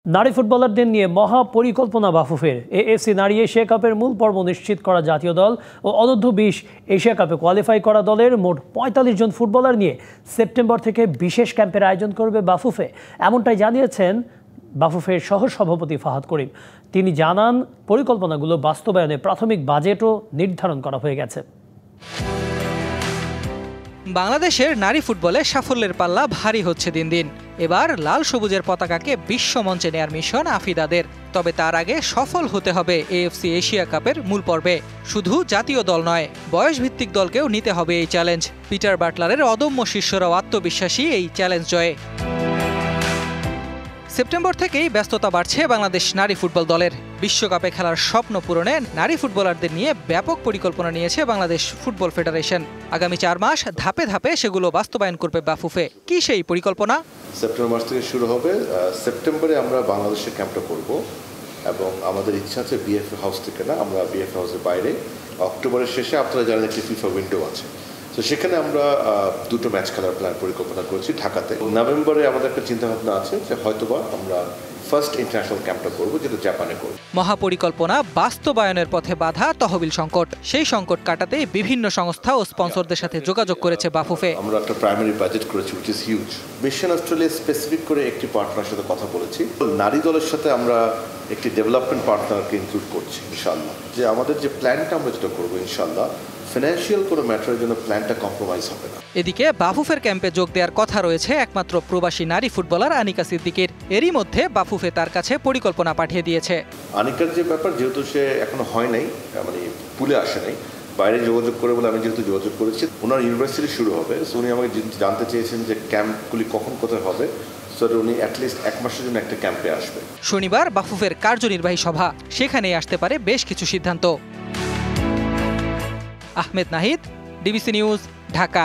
নারী ফুটবলারদের নিয়ে মহা পরিকল্পনা বাফুফের। এএফসি নারী এশিয়া কাপের মূল পর্ব নিশ্চিত করা জাতীয় দল ও অনূর্ধ্ব-20 এশিয়া কাপে কোয়ালিফাই করা দলের মোট ৪৫ জন ফুটবলার নিয়ে সেপ্টেম্বর থেকে বিশেষ ক্যাম্পের আয়োজন করবে বাফুফে। এমনটাই জানিয়েছেন বাফুফের সহ-সভাপতি ফাহাদ করিম। তিনি জানান, পরিকল্পনাগুলো বাস্তবায়নে প্রাথমিক বাজেটও নির্ধারণ করা হয়ে গেছে। বাংলাদেশের নারী ফুটবলে সাফল্যের পাল্লা ভারী হচ্ছে দিন দিন। এবার লাল সবুজের পতাকাকে বিশ্বমঞ্চে নেয়ার মিশন আফিদাদের। তবে তার আগে সফল হতে হবে এএফসি এশিয়া কাপের মূল পর্বে। শুধু জাতীয় দল নয়, বয়সভিত্তিক দলকেও নিতে হবে এই চ্যালেঞ্জ। পিটার বাটলারের অদম্য শিষ্যরাও আত্মবিশ্বাসী এই চ্যালেঞ্জ জয়ে। সেপ্টেম্বর থেকেই ব্যস্ততা বাড়ছে বাংলাদেশ নারী ফুটবল দলের। বিশ্বকাপে খেলার স্বপ্ন পূরণে নারী ফুটবলারদের নিয়ে ব্যাপক পরিকল্পনা নিয়েছে বাংলাদেশ ফুটবল ফেডারেশন। আগামী 4 মাস ধাপে ধাপে সেগুলো বাস্তবায়ন করবে বাফুফে। কি সেই পরিকল্পনা? সেপ্টেম্বর মাস থেকে শুরু হবে। সেপ্টেম্বরে আমরা বাংলাদেশের ক্যাম্পটা করব এবং আমাদের ইচ্ছা আছে বিএফ হাউস থেকে না, আমরা বিএফ হাউসের বাইরে অক্টোবরের শেষে, আপনারা জানেন একটি ফিফা উইন্ডো আছে, তো সেখানে আমরা 2টো ম্যাচ খেলার পরিকল্পনা করেছি ঢাকাতে। নভেম্বরে আমাদের একটা চিন্তাভাবনা আছে যে হয়তোবা আমরা ফার্স্ট ইন্টারন্যাশনাল ক্যাম্পটা করব, যেটা জাপানে করব। মহাপরিকল্পনা বাস্তবায়নের পথে বাধা তহবিল সংকট। সেই সংকট কাটাতে বিভিন্ন সংস্থা ও স্পন্সরদের সাথে যোগাযোগ করেছে বাফুফে। আমরা একটা প্রাইমারি বাজেট করেছি, which is huge. Mission Australia specific করে একটি পার্টনারের সাথে কথা বলেছি। নারী দলের সাথে আমরা একটি ডেভেলপমেন্ট পার্টনারকে ইনক্লুড করছি ইনশাআল্লাহ। যে আমাদের যে প্ল্যানটা আমরা যেটা করবো ইনশাআল্লাহ, ফিনান্সিয়াল কোনো ম্যাটারের জন্য প্ল্যানটা কম্প্রোমাইজ হবে না। এদিকে বাফুফের ক্যাম্পে যোগ দেওয়ার কথা রয়েছে একমাত্র প্রবাসী নারী ফুটবলার আনিকা সিদ্দিকীর। এরই মধ্যে বাফুফে তার কাছে পরিকল্পনা পাঠিয়ে দিয়েছে। আনিকার যে ব্যাপার, যেহেতু সে এখনো হয় নাই, মানে পুলে আসে নাই, বাইরে যোগাযোগ করে বলে আমি যেহেতু যোগাযোগ করেছি, ওনার ইউনিভার্সিটি শুরু হবে। সো উনি আমাকে জানতে চেয়েছেন যে ক্যাম্পগুলি কখন কোথায় হবে। উনি অ্যাটলিস্ট 1 মাসের জন্য একটা ক্যাম্পে আসবে। শনিবার বাফুফের কার্যনির্বাহী সভা, সেখানেই আসতে পারে বেশ কিছু সিদ্ধান্ত। Ahmed Nahid, DBC news, Dhaka.